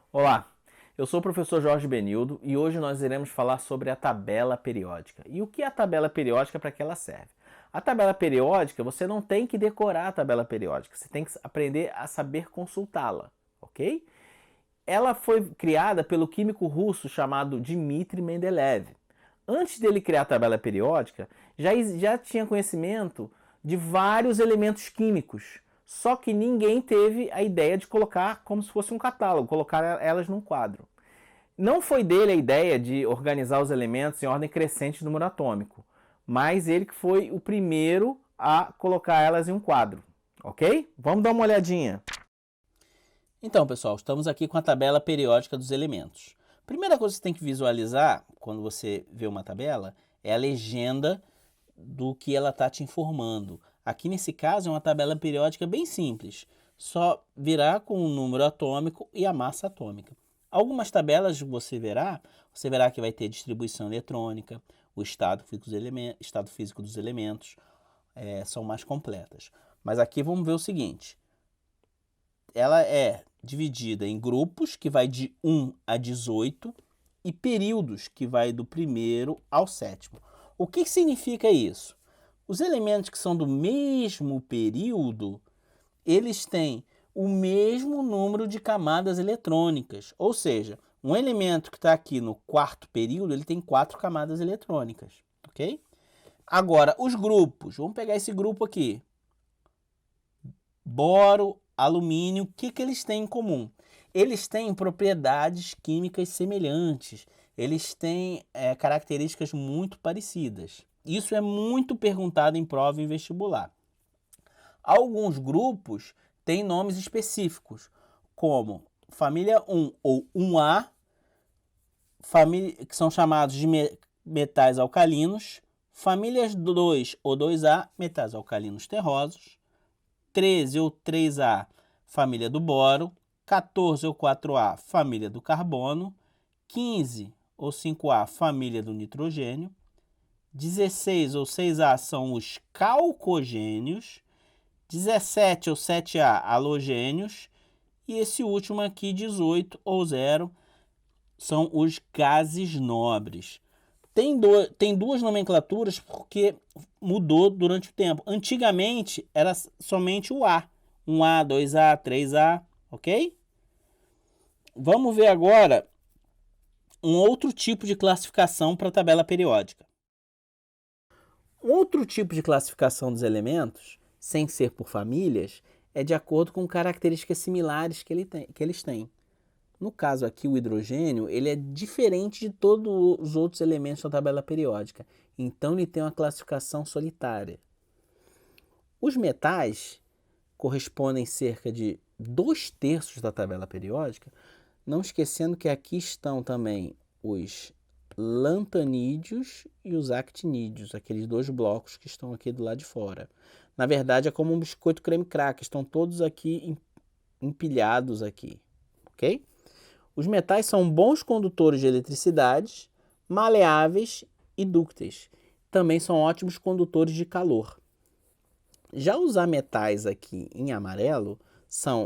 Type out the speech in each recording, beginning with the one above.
Olá, eu sou o professor Jorge Benildo e hoje nós iremos falar sobre a tabela periódica. E o que é a tabela periódica, para que ela serve? A tabela periódica, você não tem que decorar a tabela periódica, você tem que aprender a saber consultá-la, ok? Ela foi criada pelo químico russo chamado Dmitry Mendeleev. Antes dele criar a tabela periódica, já tinha conhecimento de vários elementos químicos. Só que ninguém teve a ideia de colocar como se fosse um catálogo, colocar elas num quadro. Não foi dele a ideia de organizar os elementos em ordem crescente de número atômico, mas ele que foi o primeiro a colocar elas em um quadro, ok? Vamos dar uma olhadinha. Então, pessoal, estamos aqui com a tabela periódica dos elementos. Primeira coisa que você tem que visualizar quando você vê uma tabela é a legenda do que ela está te informando. Aqui nesse caso é uma tabela periódica bem simples, só virá com o número atômico e a massa atômica. Algumas tabelas você verá que vai ter distribuição eletrônica, o estado físico dos elementos, são mais completas. Mas aqui vamos ver o seguinte, ela é dividida em grupos, que vai de 1 a 18, e períodos, que vai do primeiro ao sétimo. O que significa isso? Os elementos que são do mesmo período, eles têm o mesmo número de camadas eletrônicas. Ou seja, um elemento que está aqui no quarto período, ele tem 4 camadas eletrônicas, ok? Agora, os grupos. Vamos pegar esse grupo aqui. Boro, alumínio, o que eles têm em comum? Eles têm propriedades químicas semelhantes, eles têm características muito parecidas. Isso é muito perguntado em prova e em vestibular. Alguns grupos têm nomes específicos, como família 1 ou 1A, que são chamados de metais alcalinos, famílias 2 ou 2A, metais alcalinos terrosos, 13 ou 3A, família do boro, 14 ou 4A, família do carbono, 15 ou 5A, família do nitrogênio, 16 ou 6A são os calcogênios, 17 ou 7A, halogênios, e esse último aqui, 18 ou 0, são os gases nobres. Tem duas nomenclaturas porque mudou durante o tempo. Antigamente era somente o A. 1A, 2A, 3A, ok? Vamos ver agora um outro tipo de classificação para a tabela periódica. Outro tipo de classificação dos elementos, sem ser por famílias, é de acordo com características similares que eles têm. No caso aqui, o hidrogênio, ele é diferente de todos os outros elementos da tabela periódica. Então, ele tem uma classificação solitária. Os metais correspondem cerca de 2/3 da tabela periódica, não esquecendo que aqui estão também os lantanídeos e os actinídeos, aqueles dois blocos que estão aqui do lado de fora. Na verdade, é como um biscoito creme crack, estão todos aqui empilhados aqui, ok? Os metais são bons condutores de eletricidade, maleáveis e dúcteis. Também são ótimos condutores de calor. Já os ametais aqui em amarelo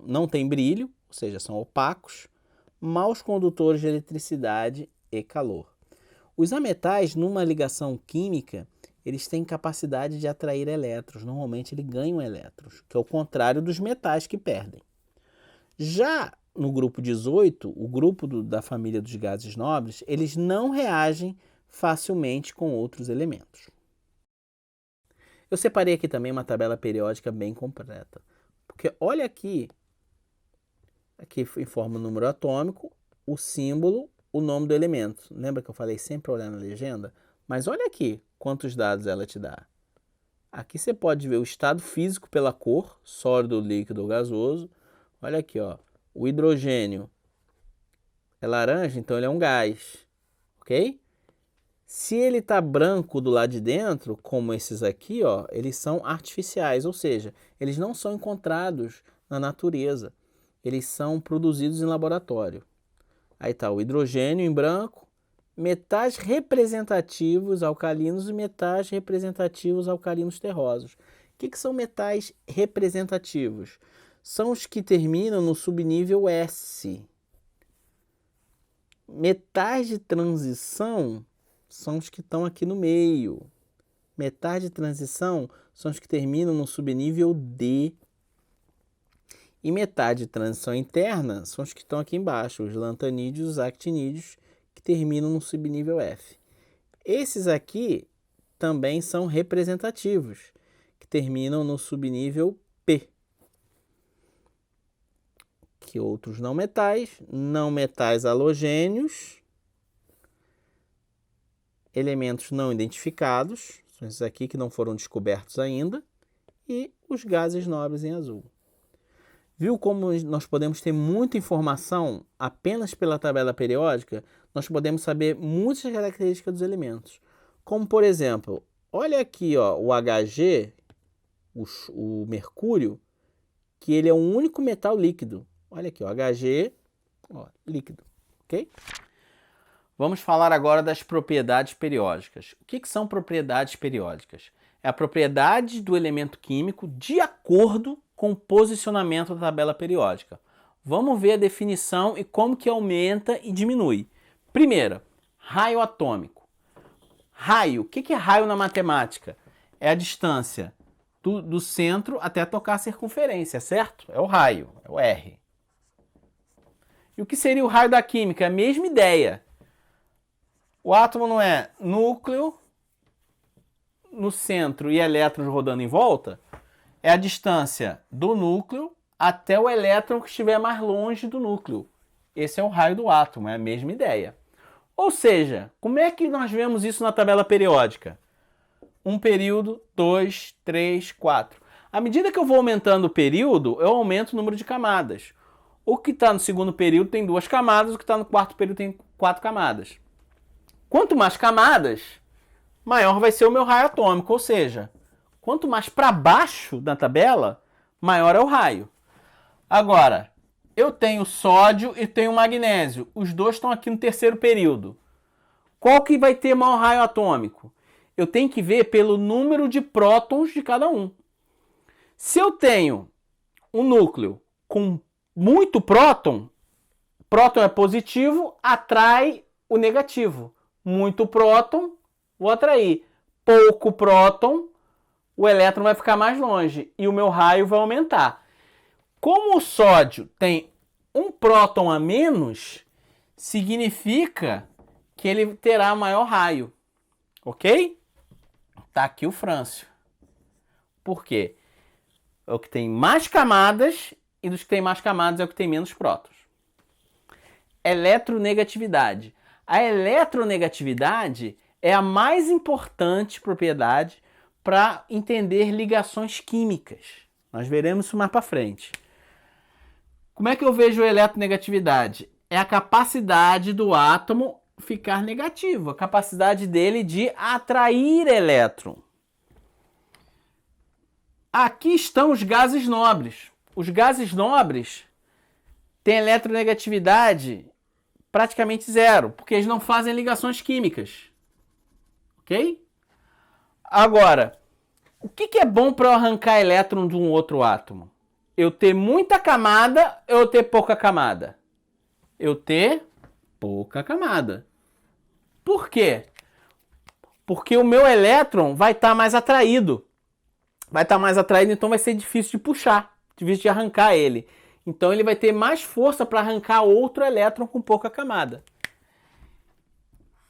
não têm brilho, ou seja, são opacos, maus condutores de eletricidade e calor. Os ametais, numa ligação química, eles têm capacidade de atrair elétrons. Normalmente, eles ganham elétrons, que é o contrário dos metais que perdem. Já no grupo 18, o grupo da família dos gases nobres, eles não reagem facilmente com outros elementos. Eu separei aqui também uma tabela periódica bem completa. Porque olha aqui informa o número atômico, o símbolo, o nome do elemento. Lembra que eu falei sempre olhar na legenda? Mas olha aqui quantos dados ela te dá. Aqui você pode ver o estado físico pela cor, sólido, líquido ou gasoso. Olha aqui, ó. O hidrogênio é laranja, então ele é um gás, ok? Se ele está branco do lado de dentro, como esses aqui, ó, eles são artificiais, ou seja, eles não são encontrados na natureza, eles são produzidos em laboratório. Aí está o hidrogênio em branco, metais representativos alcalinos e metais representativos alcalinos terrosos. O que são metais representativos? São os que terminam no subnível S. Metais de transição são os que estão aqui no meio. Metais de transição são os que terminam no subnível D. E metais de transição interna são os que estão aqui embaixo, os lantanídeos e os actinídeos, que terminam no subnível F. Esses aqui também são representativos, que terminam no subnível P. Que outros não metais halogênios, elementos não identificados, são esses aqui que não foram descobertos ainda, e os gases nobres em azul. Viu como nós podemos ter muita informação apenas pela tabela periódica? Nós podemos saber muitas características dos elementos. Como, por exemplo, olha aqui ó, o Hg, o mercúrio, que ele é um único metal líquido. Olha aqui, o Hg, ó, líquido, ok? Vamos falar agora das propriedades periódicas. O que são propriedades periódicas? É a propriedade do elemento químico de acordo com o posicionamento da tabela periódica. Vamos ver a definição e como que aumenta e diminui. Primeiro, raio atômico. Raio, o que é raio na matemática? É a distância do centro até tocar a circunferência, certo? É o raio, é o R. E o que seria o raio da química? É a mesma ideia. O átomo não é núcleo no centro e elétrons rodando em volta? É a distância do núcleo até o elétron que estiver mais longe do núcleo. Esse é o raio do átomo, é a mesma ideia. Ou seja, como é que nós vemos isso na tabela periódica? Um período, 2, 3, 4. À medida que eu vou aumentando o período, eu aumento o número de camadas. O que está no segundo período tem 2 camadas, o que está no quarto período tem 4 camadas. Quanto mais camadas, maior vai ser o meu raio atômico, ou seja, quanto mais para baixo da tabela, maior é o raio. Agora, eu tenho sódio e tenho magnésio. Os dois estão aqui no terceiro período. Qual que vai ter maior raio atômico? Eu tenho que ver pelo número de prótons de cada um. Se eu tenho um núcleo com muito próton, próton é positivo, atrai o negativo. Muito próton, vou atrair. Pouco próton, o elétron vai ficar mais longe e o meu raio vai aumentar. Como o sódio tem um próton a menos, significa que ele terá maior raio. Ok? Tá aqui o frâncio. Por quê? É o que tem mais camadas e dos que tem mais camadas é o que tem menos prótons. Eletronegatividade. A eletronegatividade é a mais importante propriedade para entender ligações químicas. Nós veremos isso mais para frente. Como é que eu vejo a eletronegatividade? É a capacidade do átomo ficar negativo, a capacidade dele de atrair elétron. Aqui estão os gases nobres. Os gases nobres têm eletronegatividade praticamente zero, porque eles não fazem ligações químicas. Ok? Agora, o que é bom para eu arrancar elétron de um outro átomo? Eu ter muita camada ou eu ter pouca camada? Eu ter pouca camada. Por quê? Porque o meu elétron vai estar mais atraído. Vai estar mais atraído, então vai ser difícil de puxar, difícil de arrancar ele. Então ele vai ter mais força para arrancar outro elétron com pouca camada.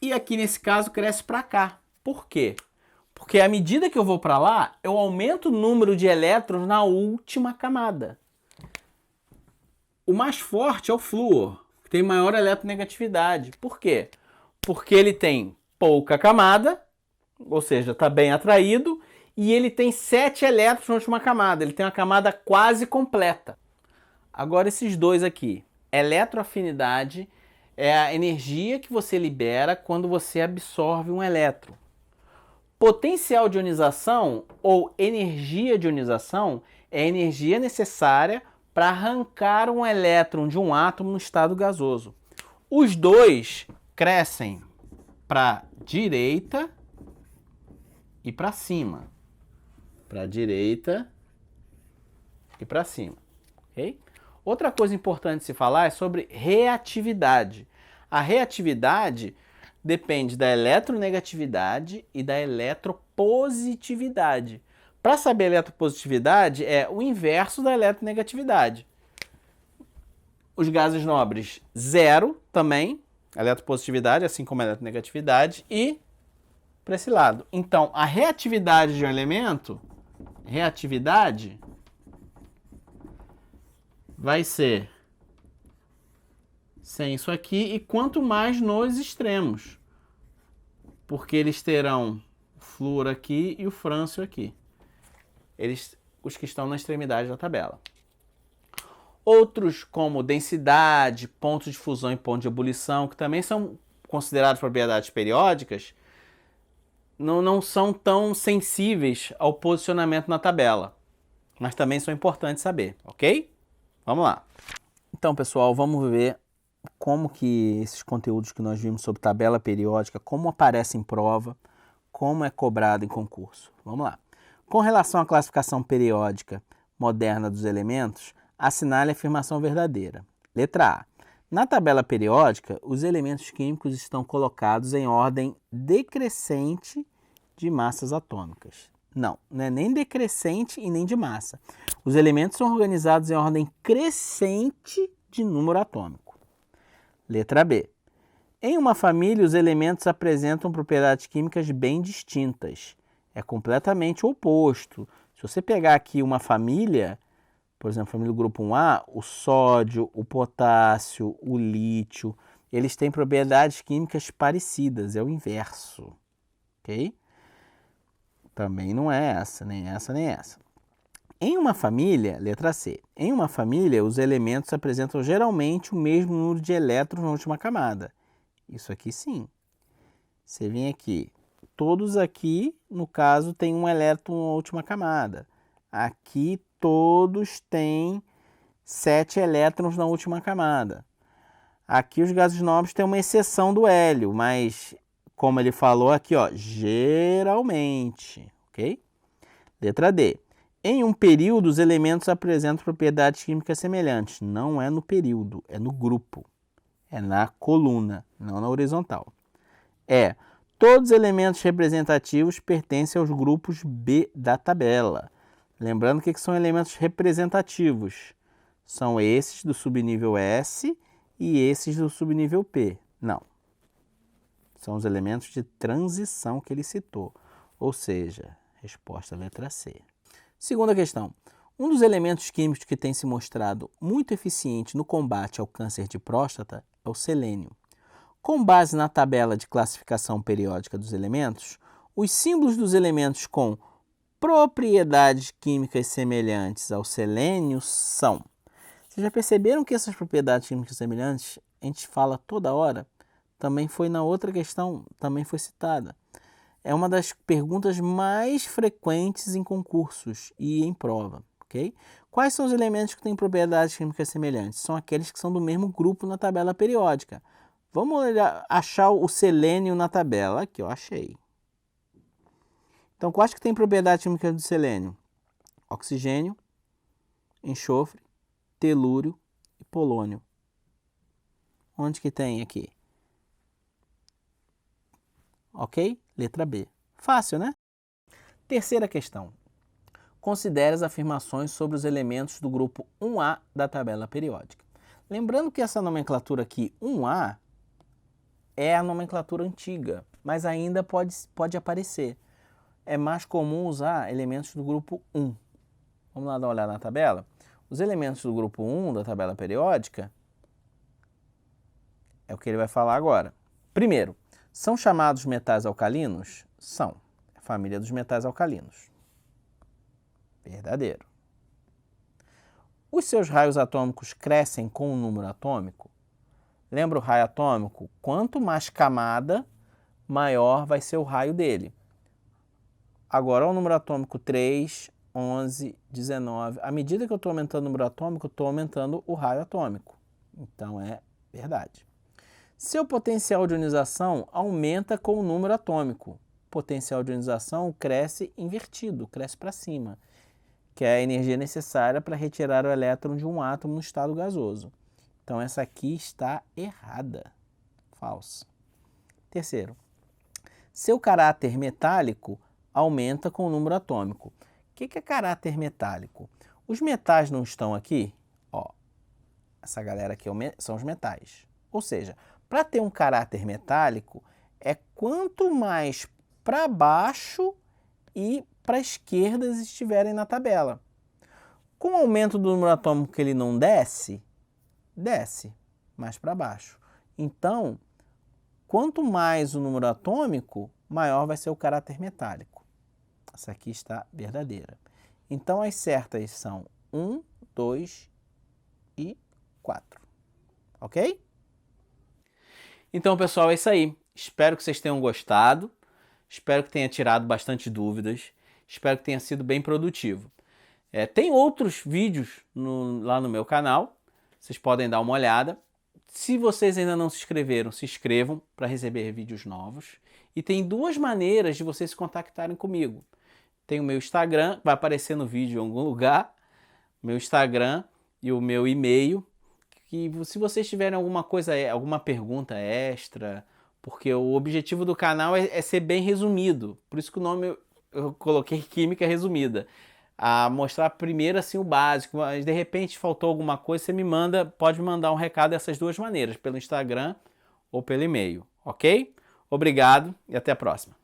E aqui nesse caso cresce para cá. Por quê? Porque à medida que eu vou para lá, eu aumento o número de elétrons na última camada. O mais forte é o flúor, que tem maior eletronegatividade. Por quê? Porque ele tem pouca camada, ou seja, está bem atraído, e ele tem 7 elétrons na última camada. Ele tem uma camada quase completa. Agora esses dois aqui. Eletroafinidade é a energia que você libera quando você absorve um elétron. Potencial de ionização ou energia de ionização é a energia necessária para arrancar um elétron de um átomo no estado gasoso. Os dois crescem para direita e para cima. Para direita e para cima. Ok? Outra coisa importante de se falar é sobre reatividade. A reatividade depende da eletronegatividade e da eletropositividade. Para saber a eletropositividade é o inverso da eletronegatividade. Os gases nobres, zero também, a eletropositividade, assim como a eletronegatividade, e para esse lado. Então, a reatividade de um elemento, reatividade, vai ser sem isso aqui, e quanto mais nos extremos, porque eles terão o flúor aqui e o frâncio aqui. Os que estão na extremidade da tabela. Outros, como densidade, ponto de fusão e ponto de ebulição, que também são considerados propriedades periódicas, não são tão sensíveis ao posicionamento na tabela, mas também são importantes saber, ok? Vamos lá. Então, pessoal, vamos ver como que esses conteúdos que nós vimos sobre tabela periódica, como aparece em prova, como é cobrado em concurso. Vamos lá. Com relação à classificação periódica moderna dos elementos, assinale a afirmação verdadeira. Letra A. Na tabela periódica, os elementos químicos estão colocados em ordem decrescente de massas atômicas. Não é nem decrescente e nem de massa. Os elementos são organizados em ordem crescente de número atômico. Letra B. Em uma família, os elementos apresentam propriedades químicas bem distintas. É completamente o oposto. Se você pegar aqui uma família, por exemplo, a família do grupo 1A, o sódio, o potássio, o lítio, eles têm propriedades químicas parecidas, é o inverso, ok? Também não é essa, nem essa, nem essa. Em uma família, letra C, em uma família, os elementos apresentam geralmente o mesmo número de elétrons na última camada. Isso aqui sim. Você vem aqui, todos aqui, no caso, tem um elétron na última camada. Aqui todos têm 7 elétrons na última camada. Aqui os gases nobres têm uma exceção do hélio, mas como ele falou aqui, ó, geralmente, ok? Letra D. Em um período, os elementos apresentam propriedades químicas semelhantes. Não é no período, é no grupo. É na coluna, não na horizontal. Todos os elementos representativos pertencem aos grupos B da tabela. Lembrando que são elementos representativos. São esses do subnível S e esses do subnível P. Não. São os elementos de transição que ele citou. Ou seja, resposta letra C. Segunda questão. Um dos elementos químicos que tem se mostrado muito eficiente no combate ao câncer de próstata é o selênio. Com base na tabela de classificação periódica dos elementos, os símbolos dos elementos com propriedades químicas semelhantes ao selênio são... Vocês já perceberam que essas propriedades químicas semelhantes a gente fala toda hora? Também foi na outra questão, também foi citada. É uma das perguntas mais frequentes em concursos e em prova, ok? Quais são os elementos que têm propriedades químicas semelhantes? São aqueles que são do mesmo grupo na tabela periódica. Vamos achar o selênio na tabela. Aqui, eu achei. Então, quais que tem propriedades químicas do selênio? Oxigênio, enxofre, telúrio e polônio. Onde que tem aqui? Ok? Letra B. Fácil, né? Terceira questão. Considere as afirmações sobre os elementos do grupo 1A da tabela periódica. Lembrando que essa nomenclatura aqui, 1A, é a nomenclatura antiga, mas ainda pode aparecer. É mais comum usar elementos do grupo 1. Vamos lá dar uma olhada na tabela? Os elementos do grupo 1 da tabela periódica é o que ele vai falar agora. Primeiro, são chamados metais alcalinos? São. É a família dos metais alcalinos. Verdadeiro. Os seus raios atômicos crescem com o número atômico? Lembra o raio atômico? Quanto mais camada, maior vai ser o raio dele. Agora, o número atômico 3, 11, 19. À medida que eu estou aumentando o número atômico, eu estou aumentando o raio atômico. Então, é verdade. Seu potencial de ionização aumenta com o número atômico. O potencial de ionização cresce invertido, cresce para cima, que é a energia necessária para retirar o elétron de um átomo no estado gasoso. Então, essa aqui está errada. Falso. Terceiro, seu caráter metálico aumenta com o número atômico. O que é caráter metálico? Os metais não estão aqui? Ó, essa galera aqui são os metais. Ou seja, para ter um caráter metálico, é quanto mais para baixo e para a esquerda eles estiverem na tabela. Com o aumento do número atômico que ele não desce, desce mais para baixo. Então, quanto mais o número atômico, maior vai ser o caráter metálico. Essa aqui está verdadeira. Então, as certas são 1, 2 e 4. Ok? Então, pessoal, é isso aí. Espero que vocês tenham gostado. Espero que tenha tirado bastante dúvidas. Espero que tenha sido bem produtivo. Tem outros vídeos lá no meu canal. Vocês podem dar uma olhada. Se vocês ainda não se inscreveram, se inscrevam para receber vídeos novos. E tem duas maneiras de vocês se contactarem comigo. Tem o meu Instagram, vai aparecer no vídeo em algum lugar. Meu Instagram e o meu e-mail. Que se vocês tiverem alguma pergunta extra, porque o objetivo do canal é ser bem resumido. Por isso que o nome eu coloquei Química Resumida. A mostrar primeiro assim o básico, mas de repente faltou alguma coisa, você pode me mandar um recado dessas duas maneiras, pelo Instagram ou pelo e-mail, ok? Obrigado e até a próxima.